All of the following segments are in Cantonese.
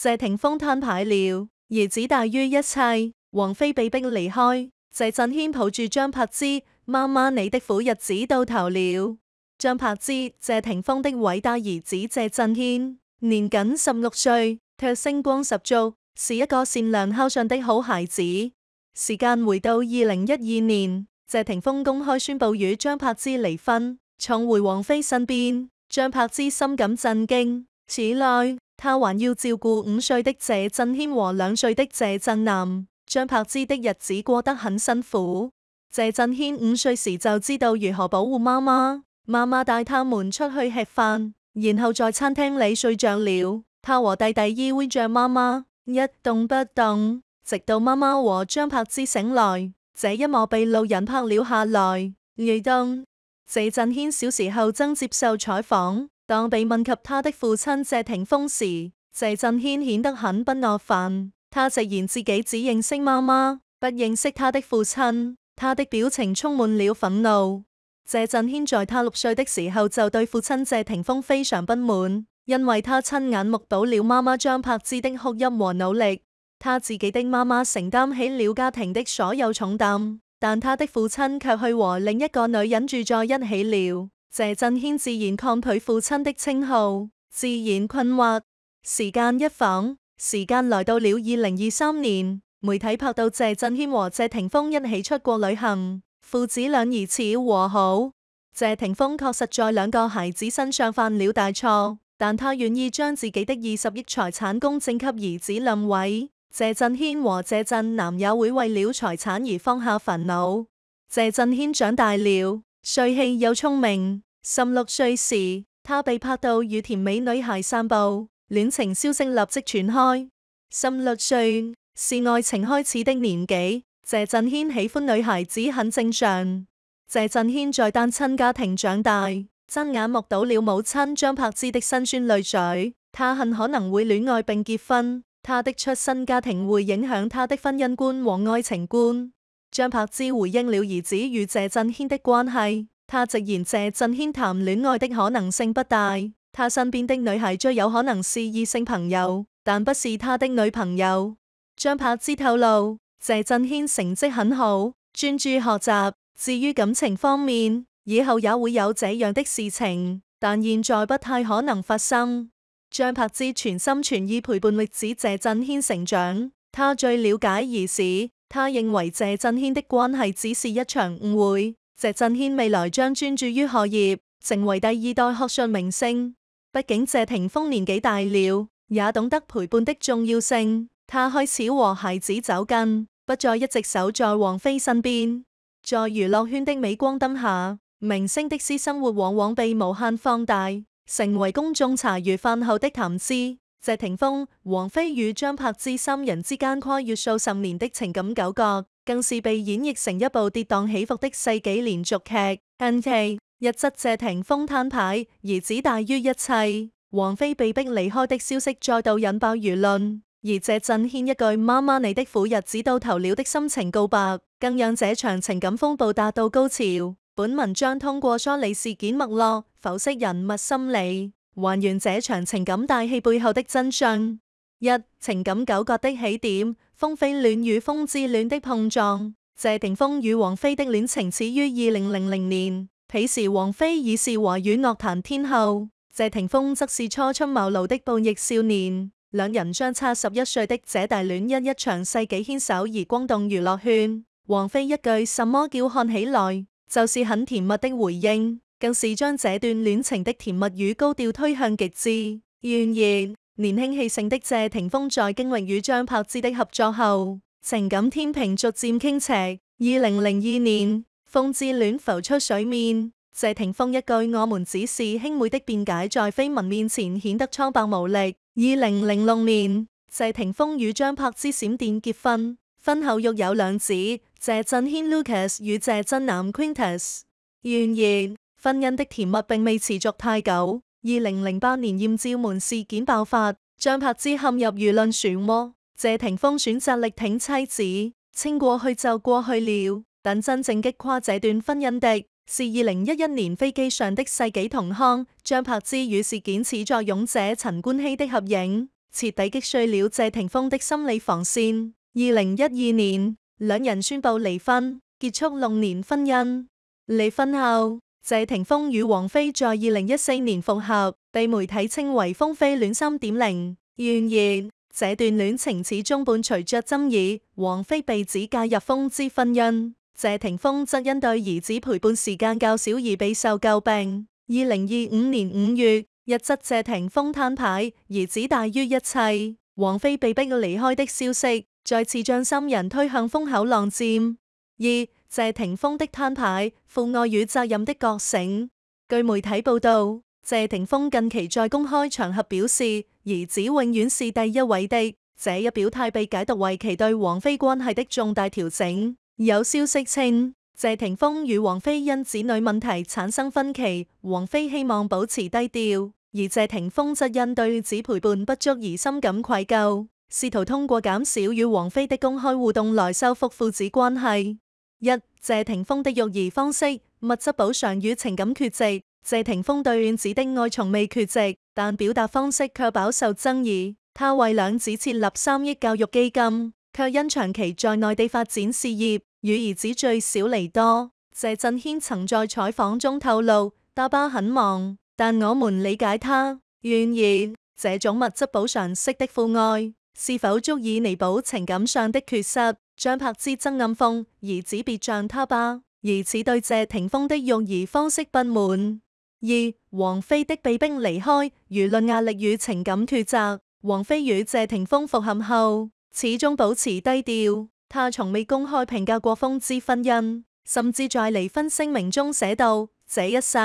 謝霆鋒攤牌了，兒子大於一切，王菲被逼離開，謝震軒抱住張柏芝，媽媽你的苦日子到頭了。張柏芝，謝霆鋒的偉大兒子謝震軒，年僅16歲，卻星光十足，是一個善良孝順的好孩子。時間回到2012年，謝霆鋒公開宣布與張柏芝離婚，重回王菲身邊。張柏芝深感震驚，此內她還要照顧5歲的謝震軒和2歲的謝震南。張柏芝的日子過得很辛苦。謝震軒5歲時就知道如何保護媽媽，媽媽帶他們出去吃飯，然後在餐廳裏睡着了。他和弟弟依偎着媽媽，一動不動，直到媽媽和張柏芝醒來。這一幕被路人拍了下來。雷動。謝震軒小時候曾接受採訪，當被問及他的父親謝霆鋒時，謝震軒顯得很不耐煩。他直言自己只認識媽媽，不認識他的父親。他的表情充滿了憤怒。謝震軒在他6歲的時候就對父親謝霆鋒非常不滿，因為他親眼目睹了媽媽張柏芝的哭泣和努力。他自己的媽媽承擔起了家庭的所有重擔，但他的父親卻去和另一個女人住在一起了。謝震軒自然抗拒父親的稱號，自然困惑。時間一晃，時間來到了2023年，媒體拍到謝震軒和謝霆鋒一起出國旅行，父子倆疑似和好。謝霆鋒確實在2個孩子身上犯了大錯，但他願意將自己的20億財產公證給兒子兩位。謝震軒和謝震南也會為了財產而放下煩惱。謝震軒長大了，帥氣又聰明。16歲時，他被拍到與甜美女孩散步，戀情消息立即傳開。16歲是愛情開始的年紀，謝震軒喜歡女孩子很正常。謝震軒在單親家庭長大，親眼目睹了母親張柏芝的辛酸淚水，他很可能會戀愛並結婚。他的出身家庭會影響他的婚姻觀和愛情觀。張柏芝回應了兒子與謝震軒的關係，他直言謝震軒談戀愛的可能性不大，他身邊的女孩最有可能是異性朋友，但不是他的女朋友。張柏芝透露，謝震軒成績很好，專注學習，至於感情方面，以後也會有這樣的事情，但現在不太可能發生。張柏芝全心全意陪伴兒子謝震軒成長，他最了解兒子，他認為謝震軒的關係只是一場誤會。謝震軒未來將專注於學業，成為第2代學術明星。畢竟謝霆鋒年紀大了，也懂得陪伴的重要性，他開始和孩子走近，不再一直守在王菲身邊。在娛樂圈的鎂光燈下，明星的私生活往往被無限放大，成為公眾茶餘飯後的談資。謝霆鋒、王菲與張柏芝3人之間跨越數十年的情感糾葛，更是被演繹成一部跌宕起伏的世紀連續劇。近期，一則謝霆鋒攤牌，兒子大於一切，王菲被逼離開的消息再度引爆輿論，而謝震軒一句媽媽你的苦日子到頭了的深情告白，更讓這場情感風暴達到高潮。本文章通過梳理事件脈絡，剖析人物心理，還原這場情感大戲背後的真相。1. 情感糾葛的起點：風飛戀與風之戀的碰撞。謝霆鋒與王菲的戀情始於2000年，彼時王菲已是華語樂壇天后，謝霆鋒則是初出茅廬的暴逆少年。兩人相差11歲的姐弟戀因一場世紀牽手而轟動娛樂圈。王菲一句什麼叫看起來就是很甜蜜的回應，更是將這段戀情的甜蜜與高調推向極致。然而，年輕氣盛的謝霆鋒在經歷與張柏芝的合作後，情感天平逐漸傾斜。2002年，風之戀浮出水面，謝霆鋒一句我們只是兄妹的辯解在緋聞面前顯得蒼白無力。2006年，謝霆鋒與張柏芝閃電結婚，婚後育有2子，謝震軒 Lucas 與謝震南 Quintus。然而，婚姻的甜蜜並未持續太久。2008年艷照門事件爆發，張柏芝陷入輿論漩渦，謝霆鋒選擇力挺妻子，稱過去就過去了。但真正擊垮這段婚姻的是2011年飛機上的世紀同框張柏芝與事件始作俑者陳冠希的合影。徹底擊碎了謝霆鋒的心理防線。2012年，兩人宣布離婚，結束6年婚姻。離婚後，謝霆鋒與王菲在2014年復合，被媒體稱為風飛戀3.0。然而，這段戀情始終伴隨着爭議，王菲被指介入風之婚姻，謝霆鋒則因對兒子陪伴時間較少而備受詬病。2025年5月，日則謝霆鋒攤牌，兒子大於一切，王菲被逼離開的消息，再次將三人推向風口浪尖。2. 謝霆鋒的攤牌，父愛與責任的覺醒。據媒體報道，謝霆鋒近期在公開場合表示，兒子永遠是第一位的，這一表態被解讀為其對王菲關係的重大調整。有消息稱，謝霆鋒與王菲因子女問題產生分歧，王菲希望保持低調，而謝霆鋒則因對子陪伴不足而深感愧疚，試圖通過減少與王菲的公開互動來修復父子關係。1. 謝霆鋒的育兒方式，物質補償與情感缺席。謝霆鋒對子的愛從未缺席，但表達方式卻飽受爭議。他為兩子設立3億教育基金，卻因長期在內地發展事業，與兒子聚少離多。謝震軒曾在採訪中透露，爸爸很忙，但我們理解他。然而，這種物質補償式的父愛，是否足以彌補情感上的缺失？張柏芝則暗諷兒子別像他爸，疑似對謝霆鋒的育兒方式不滿。2. 王菲的被逼離開，輿論壓力與情感抉擇。王菲與謝霆鋒復合後，始終保持低調，她從未公開評價過風之婚姻，甚至在離婚聲明中寫道：這一世，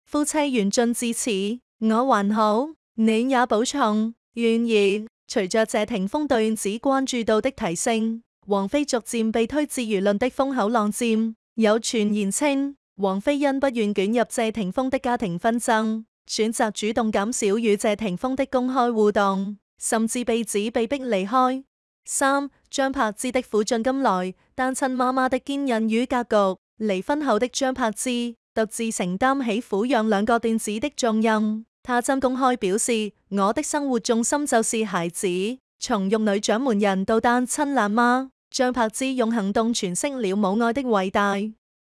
夫妻緣盡至此，我還好，你也保重。然而，隨着謝霆鋒對子關注度的提升，王菲逐漸被推至輿論的風口浪尖。有傳言稱，王菲因不願捲入謝霆鋒的家庭紛爭，選擇主動減少與謝霆鋒的公開互動，甚至被指被逼離開。3. 張柏芝的苦盡甘來，單親媽媽的堅韌與格局。離婚後的張柏芝獨自承擔起撫養兩個段子的重任。她曾公開表示：我的生活重心就是孩子，從育女掌門人到單親辣媽，張柏芝用行動詮釋了母愛的偉大。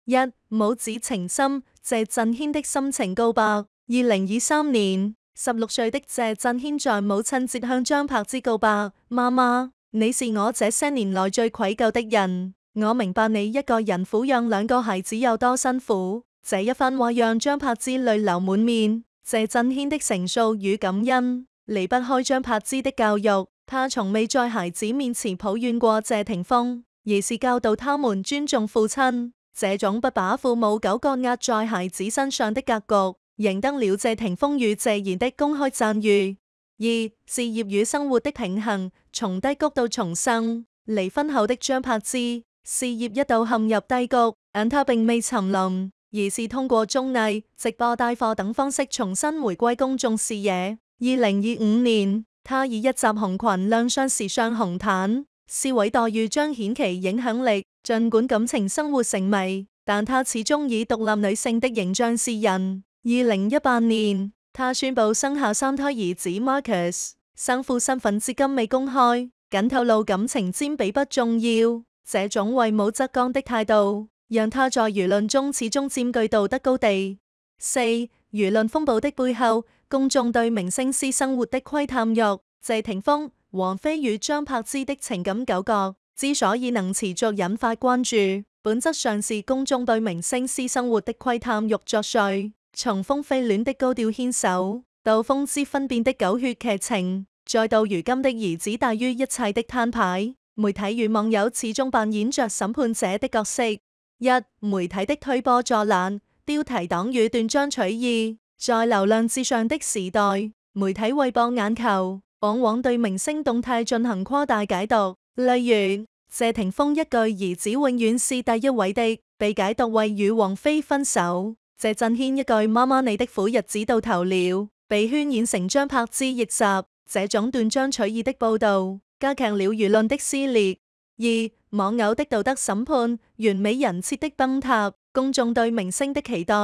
1. 母子情深，謝震軒的深情告白。2023年，16歲的謝震軒在母親節向張柏芝告白：媽媽，你是我這些年來最愧疚的人，我明白你一個人撫養兩個孩子有多辛苦。這一番話讓張柏芝淚流滿面。謝震軒的成熟與感恩離不開張柏芝的教育，他從未在孩子面前抱怨過謝霆鋒，而是教導他們尊重父親。這種不把父母糾葛壓在孩子身上的格局，贏得了謝霆鋒與謝賢的公開讚譽。2. 事業與生活的平衡，從低谷到重生。離婚後的張柏芝事業一度陷入低谷，但她並未沉淪，而是通過綜藝、直播帶貨等方式重新回歸公眾視野。2025年，她以一襲紅裙亮相時尚紅毯，視為待遇彰顯其影響力。儘管感情生活成謎，但她始終以獨立女性的形象示人。2018年，她宣布生下3胎兒子 Marcus， 生父身份至今未公開，僅透露感情佔比不重要。這種為母則剛的態度，讓她在輿論中始終佔據道德高地。4. 輿論風暴的背後，公眾對明星私生活的窺探欲。謝霆鋒、王菲與張柏芝的情感糾葛之所以能持續引發關注，本質上是公眾對明星私生活的窺探欲作祟。從風飛戀的高調牽手，到風之婚變的狗血劇情，再到如今的兒子大於一切的攤牌，媒體與網友始終扮演着審判者的角色。1. 媒體的推波助瀾，標題黨與斷章取義。在流量至上的時代，媒體為博眼球，往往對明星動態進行誇大解讀。例如，謝霆鋒一句兒子永遠是第一位的，被解讀為與王菲分手；謝震軒一句媽媽你的苦日子到頭了，被渲染成張柏芝逆襲。這種斷章取義的報道，加劇了輿論的撕裂。2. 網友的道德審判，完美人設的崩塌，公眾對明星的期待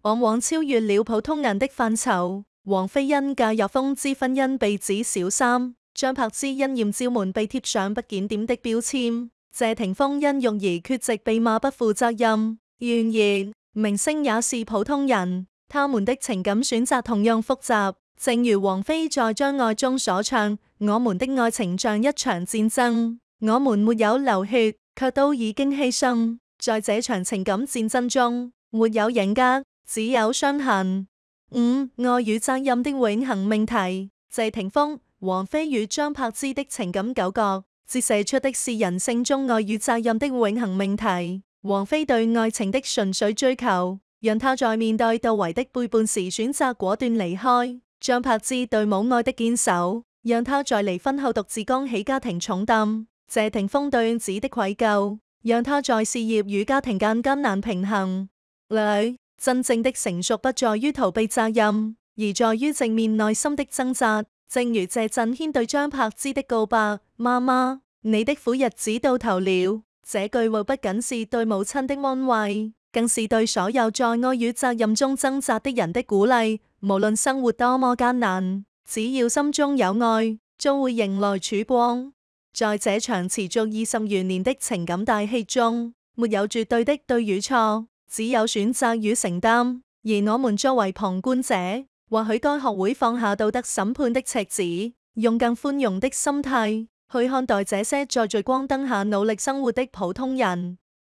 往往超越了普通人的範疇。王菲因介入風之婚姻被指小三，張柏芝因艷照門被貼上不檢點的標籤，謝霆鋒因育兒缺席被罵不負責任。然而，明星也是普通人，他們的情感選擇同樣複雜。正如王菲在《將愛》中所唱：我們的愛情像一場戰爭，我們沒有流血，卻都已經犧牲。在這場情感戰爭中，沒有人格，只有傷痕。愛與責任的永恆命題。謝霆鋒、王菲與張柏芝的情感糾葛，折射出的是人性中愛與責任的永恆命題。王菲對愛情的純粹追求，讓她在面對竇唯的背叛時選擇果斷離開。張柏芝對母愛的堅守，讓她在離婚後獨自扛起家庭重擔。謝霆鋒對子的愧疚，讓他在事業與家庭間艱難平衡。真正的成熟不在於逃避責任，而在於正面內心的掙扎。正如謝震軒對張柏芝的告白：媽媽，你的苦日子到頭了。這句話不僅是對母親的安慰，更是對所有在愛與責任中掙扎的人的鼓勵。無論生活多麼艱難，只要心中有愛，終會迎來曙光。在這場持續20餘年的情感大戲中，沒有絕對的對與錯，只有選擇與承擔。而我們作為旁觀者，或許該學會放下道德審判的尺子，用更寬容的心態去看待這些在聚光燈下努力生活的普通人。